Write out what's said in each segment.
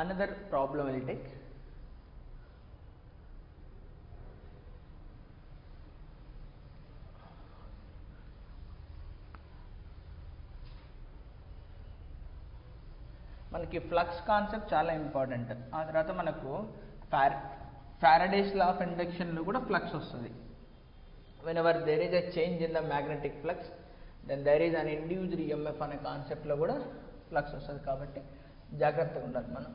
Another problem will take. మనకి flux concept చాలా important. ఆ తర్వాత మనకు ఫారడేస్ లా ఆఫ్ ఇండక్షన్ లో కూడా ఫ్లక్స్ వస్తుంది. whenever there is a change in the magnetic flux, then there is an induced EMF అనే కాన్సెప్ట్ లో కూడా ఫ్లక్స్ వస్తుంది. కాబట్టి జాగ్రత్తగా ఉండాలి మనం.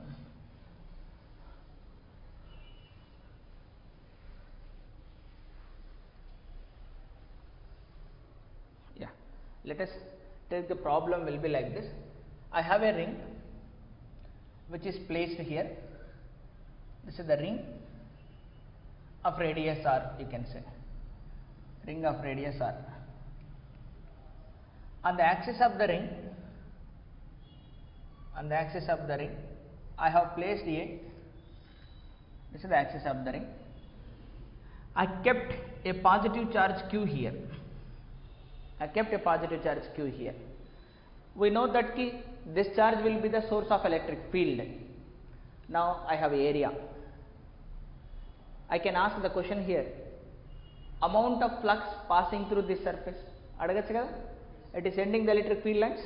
Yeah, let us take the problem will be like this. I have a ring which is placed here. This is the ring of radius r, you can say ring of radius r. On the axis of the ring, I have placed a, this is the axis of the ring, I kept a positive charge q here. We know that this charge will be the source of electric field. Now I have area. I can ask the question here, amount of flux passing through this surface. అడగచ్చు కదా, it is sending the electric field lines.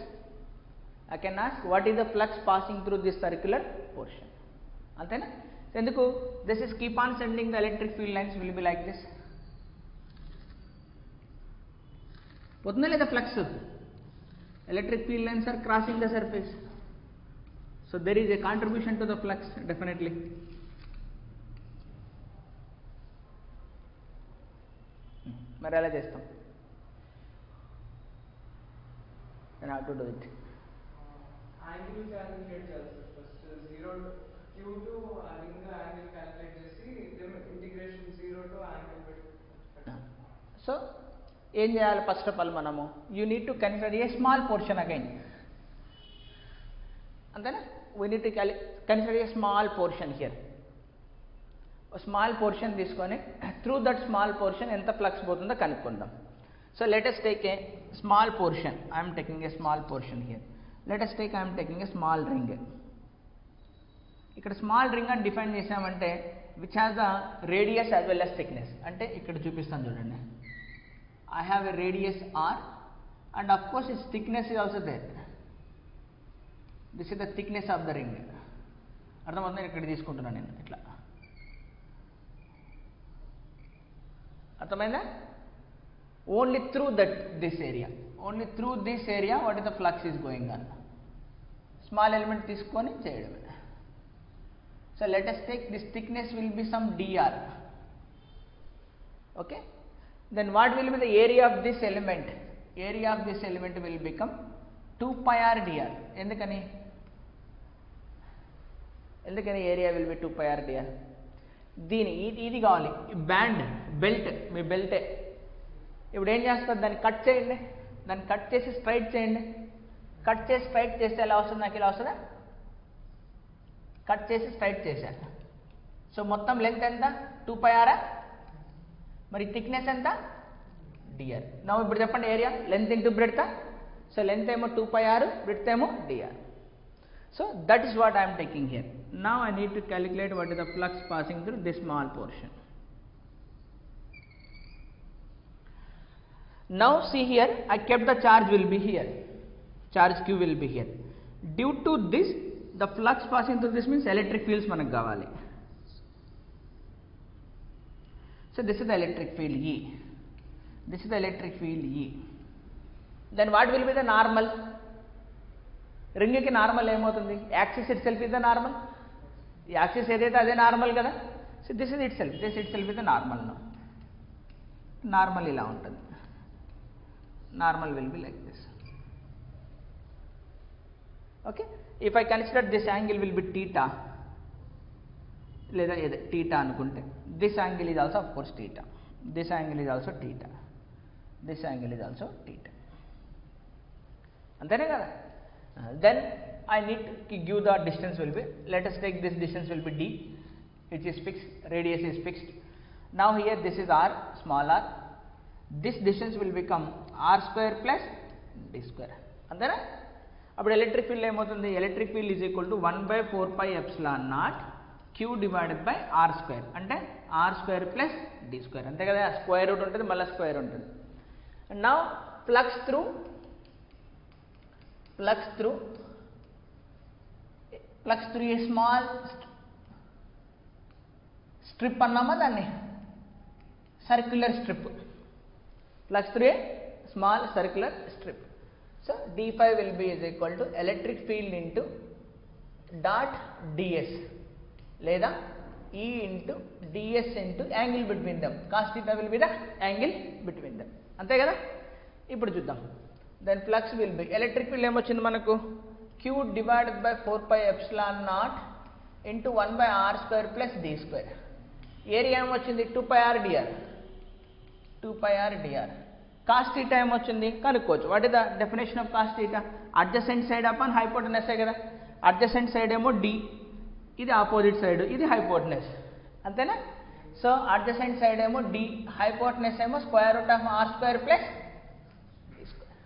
I can ask what is the flux passing through this circular portion. అంతేనా? ఎందుకు this is keep on sending the electric field lines will be like this. పోతుందా లేదా flux? electric field lines are crossing the surface, so there is a contribution to the flux definitely. మరి ఎలా చేస్తాం? then how to do it? Angle calculate చేయాలి first. 0 q to ring angle calculate చేసి integration 0 to angle పెట్టి. So ఏం చేయాలి? First of all మనము you need to consider a small portion again. అంతేనా? We need to consider a small portion here. Small portion తీసుకొని through that small portion ఎంత flux పోతుందో కనుక్కుందాం. So let us take a small portion. I am taking a small portion here. Let us take, I am taking a small ring. ఇక్కడ small ring అని define చేసామంటే which has the radius as well as thickness. అంటే ఇక్కడ చూపిస్తాను చూడండి, I have a radius r and of course its thickness is also there. This is the thickness of the ring. అర్థమవుతుందా? ఇక్కడ తీసుకుంటున్నాను నేను ఇట్లా. అర్థమైందా? Only through this area what is the flux is going on. Small element తీసుకొని చేయడమే. So let us take this thickness will be some dr. Okay, then what will be the area of this element? Area of this element will become 2 pi r dr. ఎందుకని area will be 2 pi r dr? ఇది కావాలి, band belt, మీ బెల్టే. ఇప్పుడు ఏం చేస్తారు? దాన్ని cut చేయండి, దాన్ని cut చేసి స్ట్రైట్ చేయండి. కట్ చేసి స్ట్రైట్ చేస్తే ఎలా వస్తుంది? నాకు ఇలా వస్తుందా? కట్ చేసి స్ట్రైట్ చేశాను. సో మొత్తం లెంత్ ఎంత? 2 pi r. మరి థిక్నెస్ ఎంత? dr. నా ఇప్పుడు చెప్పండి area, length into breadth. So length ఏమో 2 pi r, బ్రెడ్త్ ఏమో dr. So that is what I am taking here. Now I need to calculate what is the flux passing through this small portion. Now see here, I kept the charge will be here, charge q will be here. Due to this, the flux passing through this means electric fields manaku kavali. So this is the electric field E. This is the electric field E. Then what will be the normal? Ring కి normal ఏమవుతుంది? Axis it self is the normal. Axis ఏదైతే అదే normal కదా. So this is it self is the normal. Normal ఇలా ఉంటుంది. Normal will be like this. Okay, if I consider this angle will be theta, లేదా theta అనుకుంటే this angle is also of course theta, this angle is also theta, this angle is also theta. అంతేనే కదా? Then I need to give the distance will be, let us take this distance will be d, which is fixed, radius is fixed. Now here this is r, small r, this distance will become r square plus d square. Andera అప్పుడు electric field ఏమవుతుంది, electric field is equal to 1/4πε0 q divided by r square, అంటే r square plus d square, అంతే కదా. Square root ఉంటుంది, మళ్ళీ square ఉంటుంది. Now flux through a small strip అన్నామా దాన్ని, circular strip, flux through a small circular strip. So d5 will be is equal to electric field into dot ds లేదా E into ds into angle between them, cos theta will be the angle between them, అంతే కదా. ఇప్పుడు చూద్దాం. then flux will be electric field ఏమొచ్చింది మనకు, q divided by 4πε0 into 1/r square plus d square. Area ఏమొచ్చింది 2πr dr, 2πr dr. cos theta ఏమొచ్చింది కనుక్కోవచ్చు. What is the definition of cos theta, adjacent side upon hypotenuse కదా. Adjacent side ఏమో d, ఇది opposite side, ఇది hypotenuse, అంతేనా. So adjacent side ఏమో d, hypotenuse ఏమో square root of r square plus d square,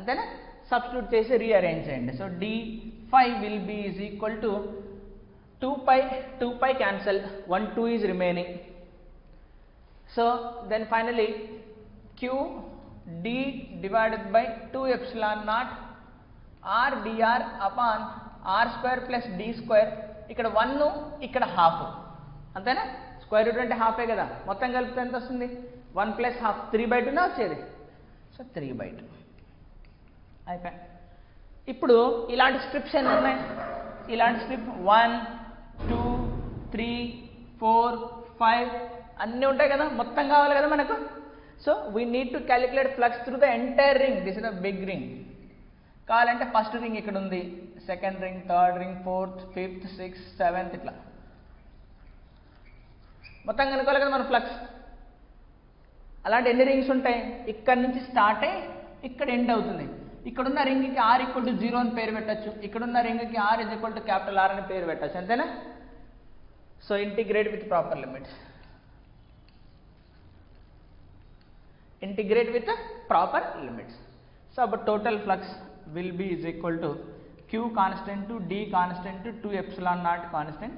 అంతేనా. సబ్స్టిట్యూట్ చేసి rearrange చేయండి. So d5 will be is equal to 2π cancel, 1 2 is remaining. So then finally q d divided by 2ε0 r dr upon r square plus d square. ఇక్కడ 1 ఇక్కడ half, అంతేనా. Square root అంటే హాఫే కదా, మొత్తం కలిపితే ఎంత వస్తుంది 1 ప్లస్ హాఫ్, 3/2 వచ్చేది. సో 3/2 అయిపోయి. ఇప్పుడు ఇలాంటి స్ట్రిప్స్ ఎన్ని ఉన్నాయి, ఇలాంటి స్ట్రిప్ 1 2 3 4 5 అన్నీ ఉంటాయి కదా, మొత్తం కావాలి కదా మనకు. So we need to calculate flux through the entire ring. This is the big ring. కావాలంటే ఫస్ట్ రింగ్ ఇక్కడ ఉంది, second ring, third ring, fourth, fifth, sixth, seventh, ఇట్లా మొత్తం కనుక్కోవాలి కదా మన ఫ్లక్స్. అలాంటి ఎన్ని రింగ్స్ ఉంటాయి, ఇక్కడ నుంచి స్టార్ట్ అయ్యి ఇక్కడ ఎండ్ అవుతుంది. ఇక్కడున్న రింగ్కి r ఈక్వల్ టు 0 అని పేరు పెట్టచ్చు, ఇక్కడున్న రింగ్కి r is equal to capital R అని పేరు పెట్టచ్చు, అంతేనా. So integrate with proper limits, integrate with the proper limits. So our total flux will be is equal to q constant to d constant to 2ε0 constant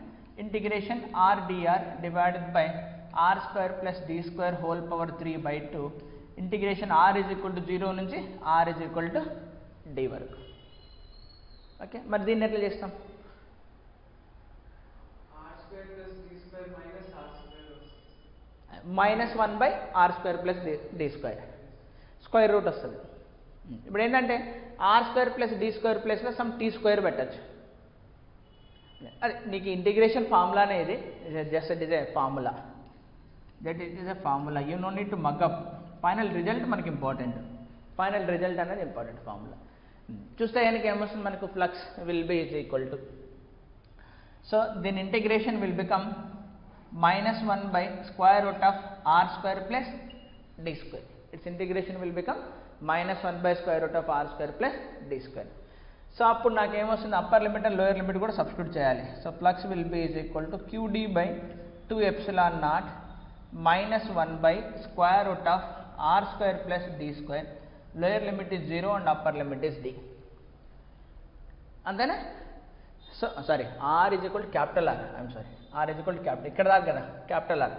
integration r dr divided by r square plus d square whole power 3/2 integration r is equal to 0 నుంచి r is equal to d వరకు. Okay, మరి దీన్ని ఎట్లా చేస్తాం, r square plus d square minus r square -1/r square plus d square, square root వస్తుంది. ఇప్పుడు ఏంటంటే r square plus d square ప్లస్లో సమ్ టీ స్క్వేర్ పెట్టచ్చు. అది నీకు ఇంటిగ్రేషన్ ఫార్ములానే, ఇది just it is a formula, that it is a formula, you no need to mug up. Final result మనకి ఇంపార్టెంట్, ఫైనల్ రిజల్ట్ అనేది ఇంపార్టెంట్ ఫార్ములా. చూస్తే కనుక ఏమొస్తుంది మనకు, flux will be is equal to, so దీని integration will become -1/√r square plus d square. Its integration will become -1/√r square plus d square. So అప్పుడు నాకు ఏమొస్తుంది, upper limit and lower limit కూడా substitute చేయాలి. So flux will be is equal to qd by 2ε0 -1/√r square plus d square. Lower limit is 0 and upper limit is d, అంతేనా. So sorry, r is equal to capital R, I'm sorry, r is equal to capital, ఇక్కడ దాకా కదా capital R,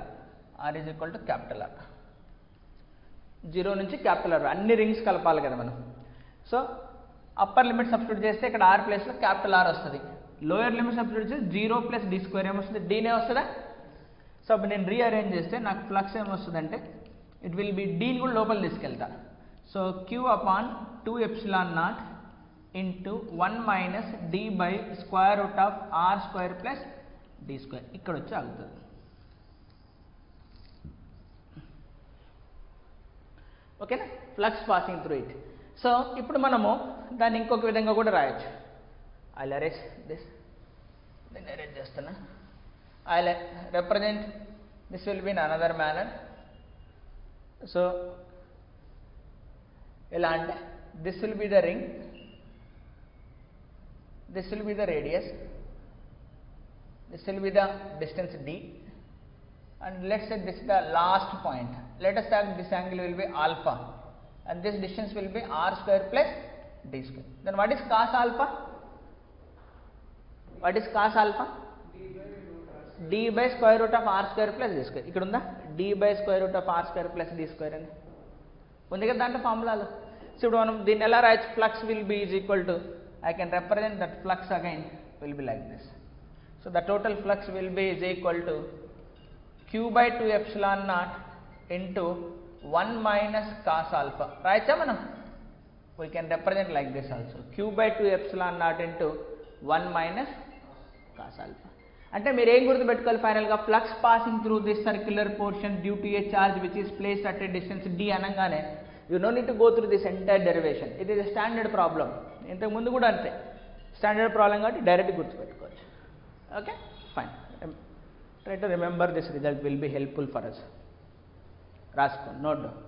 r is equal to capital R, 0 నుంచి capital R, అన్ని rings కలపాలి కదా మనం. So upper limit substitute చేస్తే ఇక్కడ r ప్లేస్లో క్యాపిటల్ R వస్తుంది, లోయర్ లిమిట్ సబ్స్టిట్యూట్ చేస్తే 0 + d స్క్వేర్ ఏమొస్తుంది, డీనే వస్తుందా. సో అప్పుడు నేను రీఅరేంజ్ చేస్తే నాకు ఫ్లక్స్ ఏమొస్తుంది అంటే, ఇట్ విల్ బి డీని కూడా లోపల తీసుకెళ్తా. So q/2ε0 into 1 minus d by square root of r square plus d square, ఇక్కడ వచ్చి ఆగుతుంది. ఓకేనా, flux passing through it. So ఇప్పుడు మనము దాన్ని ఇంకొక విధంగా కూడా రాయొచ్చు. ఐ అరేంజ్ దిస్, నేను అరేంజ్ చేస్తున్నా. I represent this will be in another manner. So ఎలా అంటే, this will be the ring, this will be the radius, this will be the distance d, and let's say this is the last point. Let us say this angle will be alpha and this distance will be r square plus d square. Then what is cos alpha? What is cos alpha? d by square root of r square plus d square. ఇక్కడ ఉందా d by square root of r square plus d square అని ఉంది కదా దాంట్లో ఫార్ములాలో. So ఇప్పుడు మనం దీన్ని ఎలా రాయొచ్చు? Flux will be is equal to, I can represent that flux again will be like this. So the total flux will be is equal to q by 2 epsilon naught into 1 minus cos alpha. Right, manam? We can represent like this also. Q by 2 epsilon naught into 1 minus cos alpha. అంటే మీరు ఏం గుర్తుపెట్టుకోవాలి ఫైనల్గా? Flux passing through this circular portion due to a charge which is placed at a distance d అనగానే you no need to go through this entire derivation. It is standard problem. ఇంతకు ముందు కూడా అంతే, స్టాండర్డ్ ప్రాబ్లం కాబట్టి direct గుర్తుపెట్టుకోవచ్చు. Okay, fine. Try to remember this result will be helpful for us. రాసుకోండి, note down.